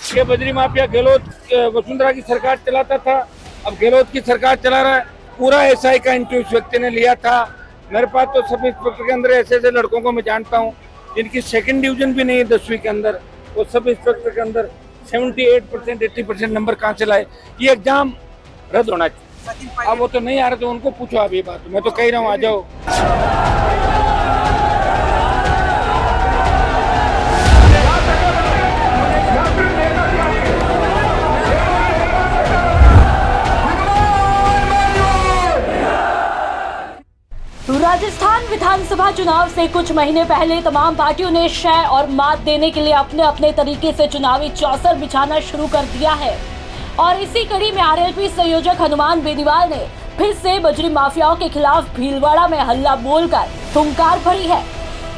ये बजरी माफिया गहलोत वसुंधरा की सरकार चलाता था, अब गहलोत की सरकार चला रहा है। पूरा एसआई का इंटरव्यू इस व्यक्ति ने लिया था। मेरे पास तो सब इंस्पेक्टर के अंदर ऐसे ऐसे लड़कों को मैं जानता हूँ जिनकी सेकंड डिवीजन भी नहीं है 10वीं के अंदर। वो सब इंस्पेक्टर के अंदर 78% 80% नंबर कहाँ से लाए? ये एग्जाम रद्द होना चाहिए। अब वो तो नहीं आ रहे तो उनको पूछो आप ये बात, मैं तो कह रहा हूँ आ जाओ। राजस्थान विधानसभा चुनाव से कुछ महीने पहले तमाम पार्टियों ने शय और मात देने के लिए अपने अपने तरीके से चुनावी चौसर बिछाना शुरू कर दिया है और इसी कड़ी में आरएलपी संयोजक हनुमान बेनीवाल ने फिर से बजरी माफियाओं के खिलाफ भीलवाड़ा में हल्ला बोलकर हुंकार भरी है।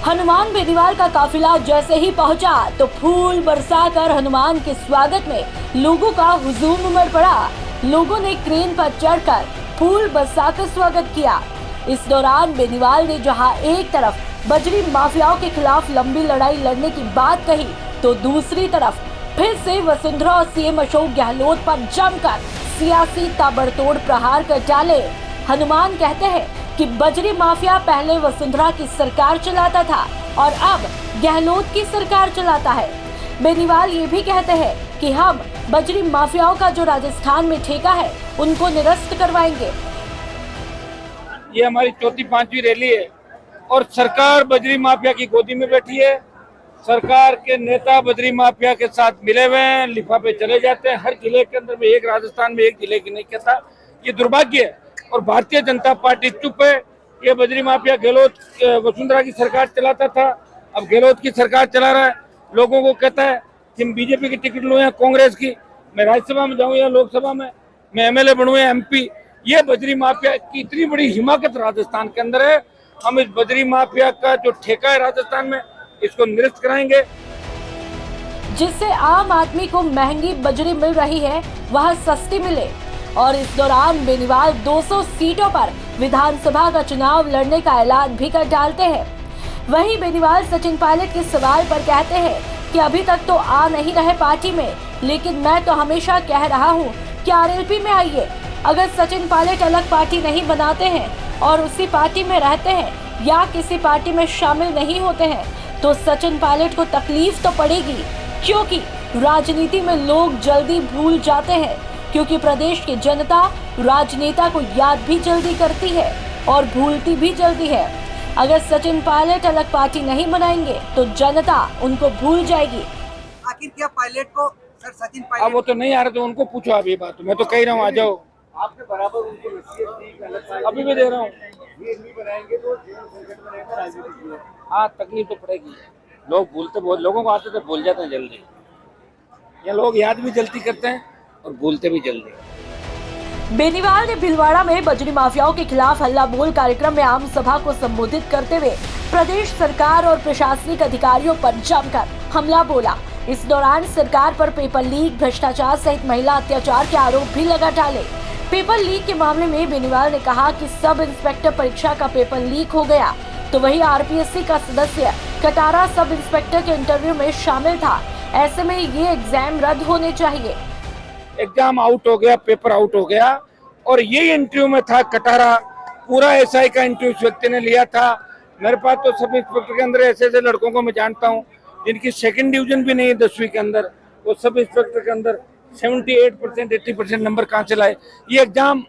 हनुमान बेनीवाल का काफिला जैसे ही पहुंचा तो फूल बरसाकर हनुमान के स्वागत में लोगों का हुजूम उमड़ पड़ा। लोगों ने क्रेन पर चढ़कर फूल बरसाकर स्वागत किया। इस दौरान बेनीवाल ने जहां एक तरफ बजरी माफियाओं के खिलाफ लंबी लड़ाई लड़ने की बात कही तो दूसरी तरफ फिर से वसुंधरा और सीएम अशोक गहलोत पर जमकर सियासी ताबड़तोड़ प्रहार कर डाले। हनुमान कहते हैं कि बजरी माफिया पहले वसुंधरा की सरकार चलाता था और अब गहलोत की सरकार चलाता है। बेनीवाल ये भी कहते हैं कि हम बजरी माफियाओं का जो राजस्थान में ठेका है उनको निरस्त करवाएंगे। ये हमारी चौथी पांचवी रैली है और सरकार बजरी माफिया की गोदी में बैठी है। सरकार के नेता बजरी माफिया के साथ मिले हुए हैं, लिफाफे चले जाते हैं। हर जिले के अंदर में एक, राजस्थान में एक जिले की नहीं कहता, ये दुर्भाग्य है। और भारतीय जनता पार्टी चुप है। ये बजरी माफिया गहलोत वसुंधरा की सरकार चलाता था, अब गहलोत की सरकार चला रहा है। लोगों को कहता है कि हम बीजेपी की टिकट लो या कांग्रेस की, मैं राज्यसभा में जाऊँ या लोकसभा में, मैं एमएलए बनूं या एमपी। ये बजरी माफिया की इतनी बड़ी हिमाकत राजस्थान के अंदर है। हम इस बजरी माफिया का जो ठेका है राजस्थान में, इसको निरस्त कराएंगे। जिससे आम आदमी को महंगी बजरी मिल रही है वह सस्ती मिले। और इस दौरान बेनीवाल 200 सीटों पर विधानसभा का चुनाव लड़ने का ऐलान भी कर डालते हैं। वहीं बेनीवाल सचिन पायलट के सवाल पर कहते हैं कि अभी तक तो आ नहीं रहे पार्टी में, लेकिन मैं तो हमेशा कह रहा हूँ कि आरएलपी में आइए। अगर सचिन पायलट अलग पार्टी नहीं बनाते हैं और उसी पार्टी में रहते हैं या किसी पार्टी में शामिल नहीं होते हैं तो सचिन पायलट को तकलीफ तो पड़ेगी, क्योंकि राजनीति में लोग जल्दी भूल जाते हैं, क्योंकि प्रदेश की जनता राजनेता को याद भी जल्दी करती है और भूलती भी जल्दी है। अगर सचिन पायलट अलग पार्टी नहीं बनाएंगे तो जनता उनको भूल जाएगी। आखिर क्या पायलट को सर सचिन पायलट? अब वो तो नहीं आ रहे तो उनको पूछो आप ये बात, मैं तो कह रहा हूँ आ जाओ। आपके बराबर उनको नसीहत अभी भी दे रहा हूँ। ये नहीं बनाएंगे तो संकट में रहेगा राजनीति में। हाँ, तकलीफ तो पड़ेगी। लोग भूलते बहुत, लोगों को आते तो भूल जाते हैं जल्दी। ये लोग याद भी जल्दी करते हैं और भूलते भी जल्दी। बेनीवाल ने भीलवाड़ा में बजरी माफियाओं के खिलाफ हल्ला बोल कार्यक्रम में आम सभा को संबोधित करते हुए प्रदेश सरकार और प्रशासनिक अधिकारियों पर जमकर हमला बोला। इस दौरान सरकार पर पेपर लीक, भ्रष्टाचार सहित महिला अत्याचार के आरोप भी लगा डाले। पेपर लीक के मामले में बेनीवाल ने कहा कि सब इंस्पेक्टर परीक्षा का पेपर लीक हो गया, तो वही आरपीएससी का सदस्य कटारा सब इंस्पेक्टर के इंटरव्यू में शामिल था। ऐसे में ये एग्जाम रद्द होने चाहिए। एग्जाम आउट हो गया, पेपर आउट हो गया और ये इंटरव्यू में था कटारा। पूरा एसआई का इंटरव्यू इस व्यक्ति ने लिया था। मेरे पास तो सब इंस्पेक्टर के अंदर ऐसे ऐसे लड़कों को मैं जानता हूँ जिनकी सेकंड डिवीजन भी नहीं है 10वीं के अंदर। वो सब इंस्पेक्टर के अंदर 78% 80% नंबर कहाँ से लाए? ये एग्जाम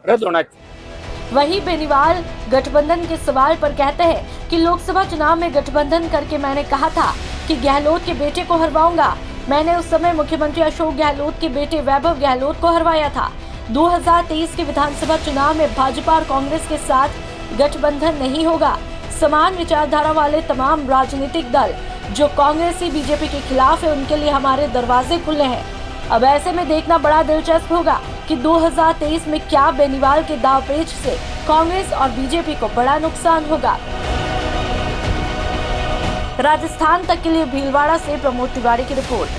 रद्द होना चाहिए। वहीं बेनीवाल गठबंधन के सवाल पर कहते हैं कि लोकसभा चुनाव में गठबंधन करके मैंने कहा था कि गहलोत के बेटे को हरवाऊंगा। मैंने उस समय मुख्यमंत्री अशोक गहलोत के बेटे वैभव गहलोत को हरवाया था। 2023 के विधानसभा चुनाव में भाजपा और कांग्रेस के साथ गठबंधन नहीं होगा। समान विचारधारा वाले तमाम राजनीतिक दल जो कांग्रेसी बीजेपी के खिलाफ है, उनके लिए हमारे दरवाजे खुले हैं। अब ऐसे में देखना बड़ा दिलचस्प होगा कि 2023 में क्या बेनीवाल के दांवपेच से कांग्रेस और बीजेपी को बड़ा नुकसान होगा। राजस्थान तक के लिए भीलवाड़ा से प्रमोद तिवारी की रिपोर्ट।